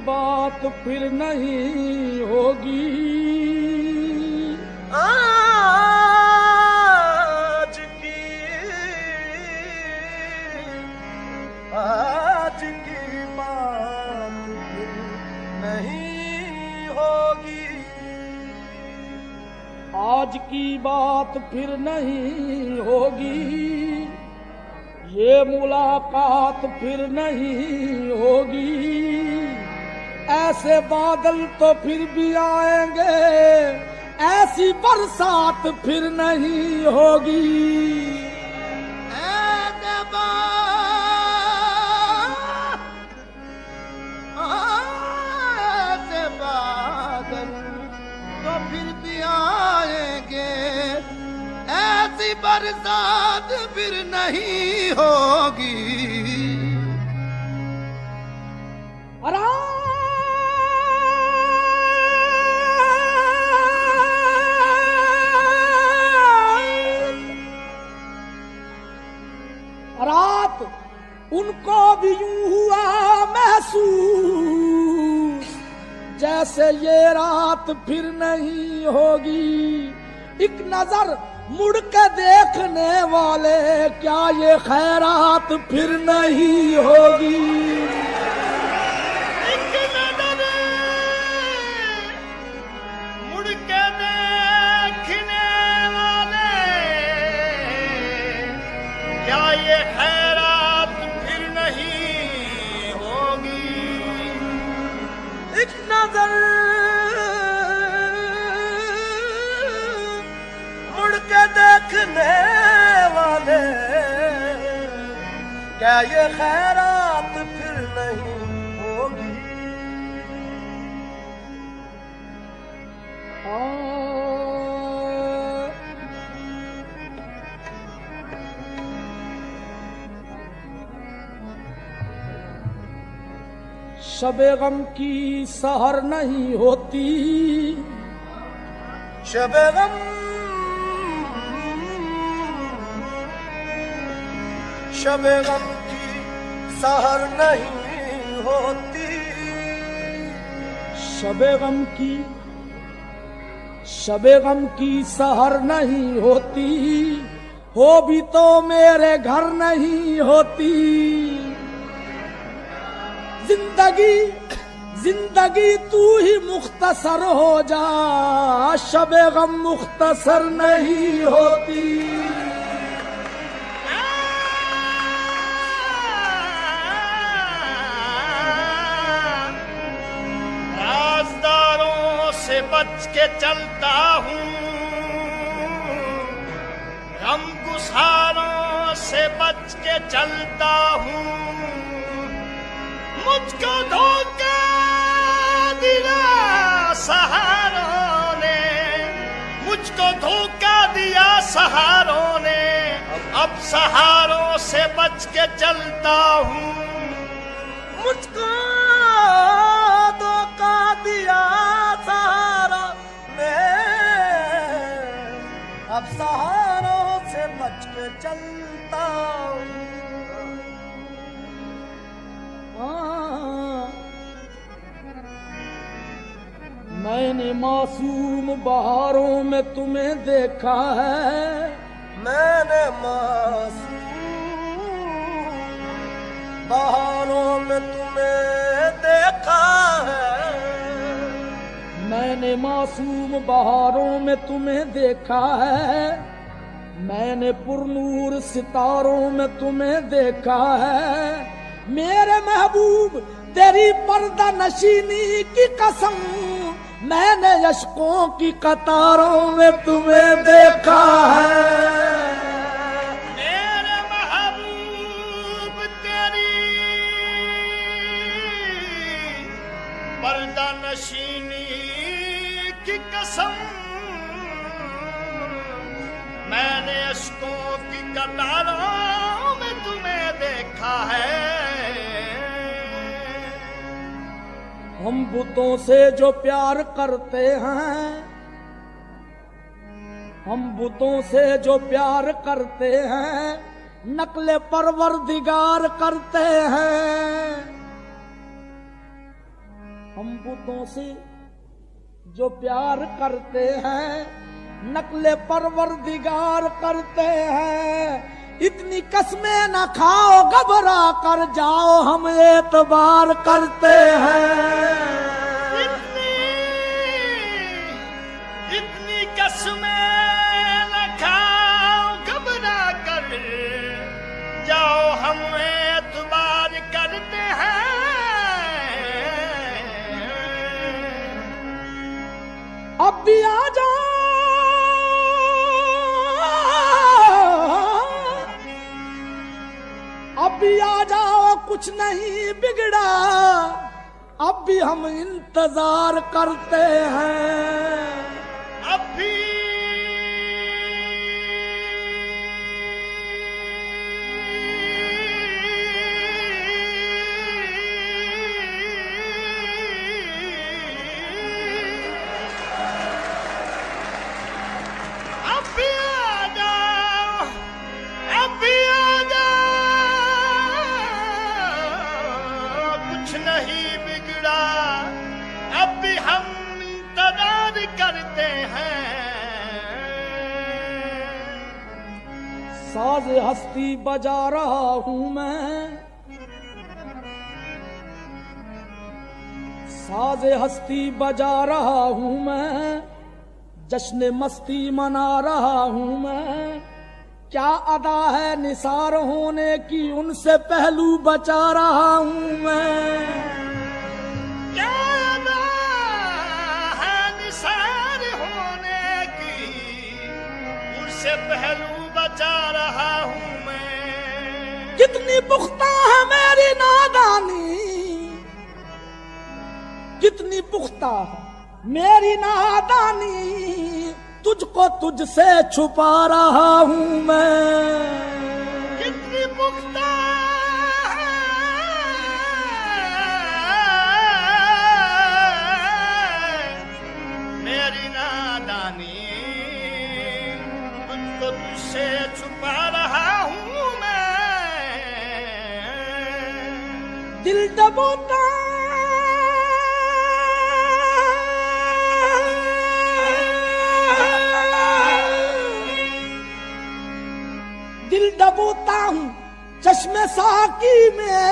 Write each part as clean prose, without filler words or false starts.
बात फिर नहीं होगी। आज की बात फिर नहीं होगी। आज की बात फिर नहीं होगी। ये मुलाकात फिर नहीं होगी। ऐसे बादल तो फिर भी आएंगे, ऐसी बरसात फिर नहीं होगी। ऐसे बादल तो फिर भी आएंगे, ऐसी बरसात फिर नहीं होगी। रात उनको भी यूं हुआ महसूस, जैसे ये रात फिर नहीं होगी। एक नजर मुड़ के देखने वाले, क्या ये खैरात फिर नहीं होगी। एक नजर मुड़ के देखने वाले, क्या ये खैरात फिर नहीं होगी। एक नजर मुड़ के देखने वाले, क्या ये खैरात फिर नहीं होगी। शबे गम की सहर नहीं होती। शबे गम, शबे गम की सहर नहीं होती। शबे गम की, शबे गम की सहर नहीं होती। हो भी तो मेरे घर नहीं होती। जिंदगी जिंदगी तू ही मुख्तसर हो जा, शबे गम मुख्तसर नहीं होती। राज़दारों से बच के चलता हूँ, गमगुसारों से बच के चलता हूँ। मुझको धोखा दिया सहारों ने, मुझको धोखा दिया सहारों ने। अब सहारों से बच के चलता हूँ। मुझको धोखा दिया सहारों ने, अब सहारों से बच के चलता हूँ। मैंने मासूम बहारों में तुम्हें देखा है। मैंने मासूम बहारों में तुम्हें देखा है। मैंने मासूम बहारों में तुम्हें देखा है। मैंने पुरनूर सितारों में तुम्हें देखा है। मेरे महबूब तेरी पर्दा नशीनी की कसम, मैंने अश्कों की कतारों में तुम्हें देखा है। मेरे महबूब तेरी पर्दा नशीनी की कसम, मैंने अश्कों की कतारों में तुम्हें देखा है। हम बुतों से जो प्यार करते हैं, हम बुतों से जो प्यार करते हैं, नकले परवरदिगार करते हैं। हम बुतों से जो प्यार करते हैं नकले परवरदिगार करते हैं। इतनी कसमें न खाओ घबरा कर जाओ हम एतबार करते हैं। इतनी कसमें न खाओ घबरा कर जाओ हम एतबार करते हैं। अब भी आ जाओ अब भी आ जाओ कुछ नहीं बिगड़ा अब भी हम इंतजार करते हैं। अब भी नहीं बिगड़ा अब भी हम इंतजार करते हैं। साज हस्ती बजा रहा हूं मैं, साज हस्ती बजा रहा हूं मैं, जश्न मस्ती मना रहा हूं मैं। क्या अदा है निसार होने की उनसे पहलू बचा रहा हूं मैं। क्या अदा है निसार होने की उनसे पहलू बचा रहा हूं मैं। कितनी पुख्ता है मेरी नादानी, कितनी पुख्ता है मेरी नादानी, तुझको तुझसे छुपा रहा हूं मैं। कितनी पुख्ता मेरी नादानी, तुझको तुझसे छुपा रहा हूं मैं। दिल दबोता दिल दबोता हूं चश्मे साकी में,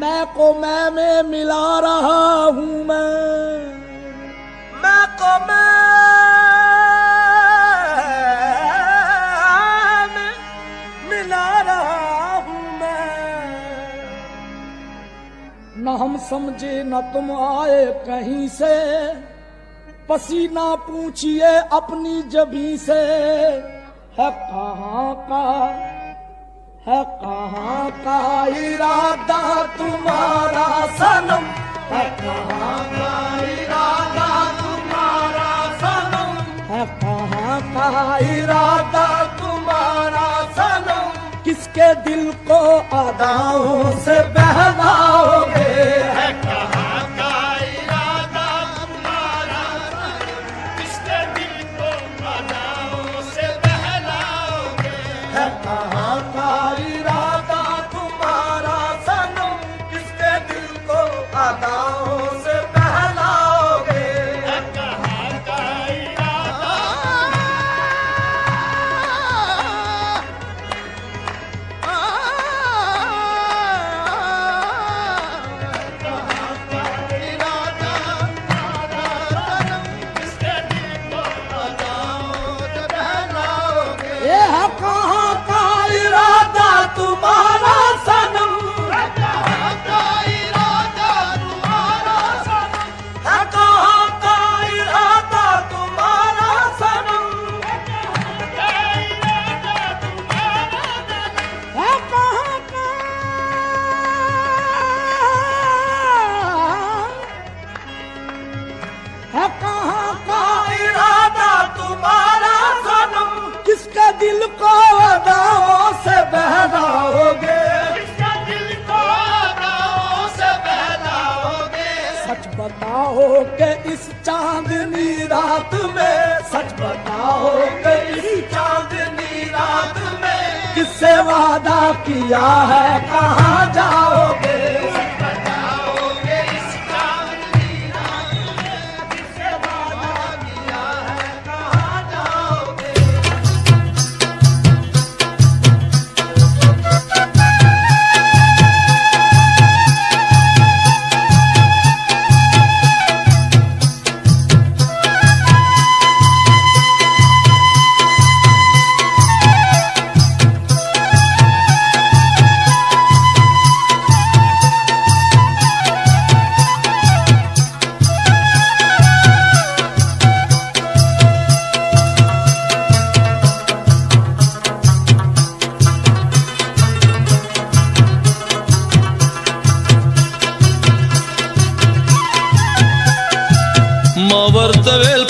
मैं को मैं में मिला रहा हूं मैं को मैं में मिला रहा हूं मैं। न हम समझे न तुम आए कहीं से, पसीना पूछिए अपनी जबी से। है कहाँ का इरादा तुम्हारा सनम, है कहाँ का इरादा तुम्हारा सनम, है कहाँ का इरादा तुम्हारा सनम। किसके दिल को अदाओं से बहलाओगे, है कहाँ का इरादा तुम्हारा सनम। किसके दिल को अदाओं से बहलाओगे, है कहाँ का इरादा तुम्हारा सनम। किसके दिल को अदाओं से बहलाओगे, है कहाँ का इरादा तुम्हारा सनम, है कहाँ का इरादा तुम्हारा सनम। है कहाँ का इरादा तुम्हारा सनम, है कहाँ का है कहाँ का इरादा तुम्हारा सनम। किसका दिल को अदाओं से बहलाओगे, किसका दिल को अदाओं से बहलाओगे। सच बताओ कि इस चांदनी रात में, सच बताओ कि इस चांदनी रात में किससे वादा किया है कहाँ जाओगे। बताओगे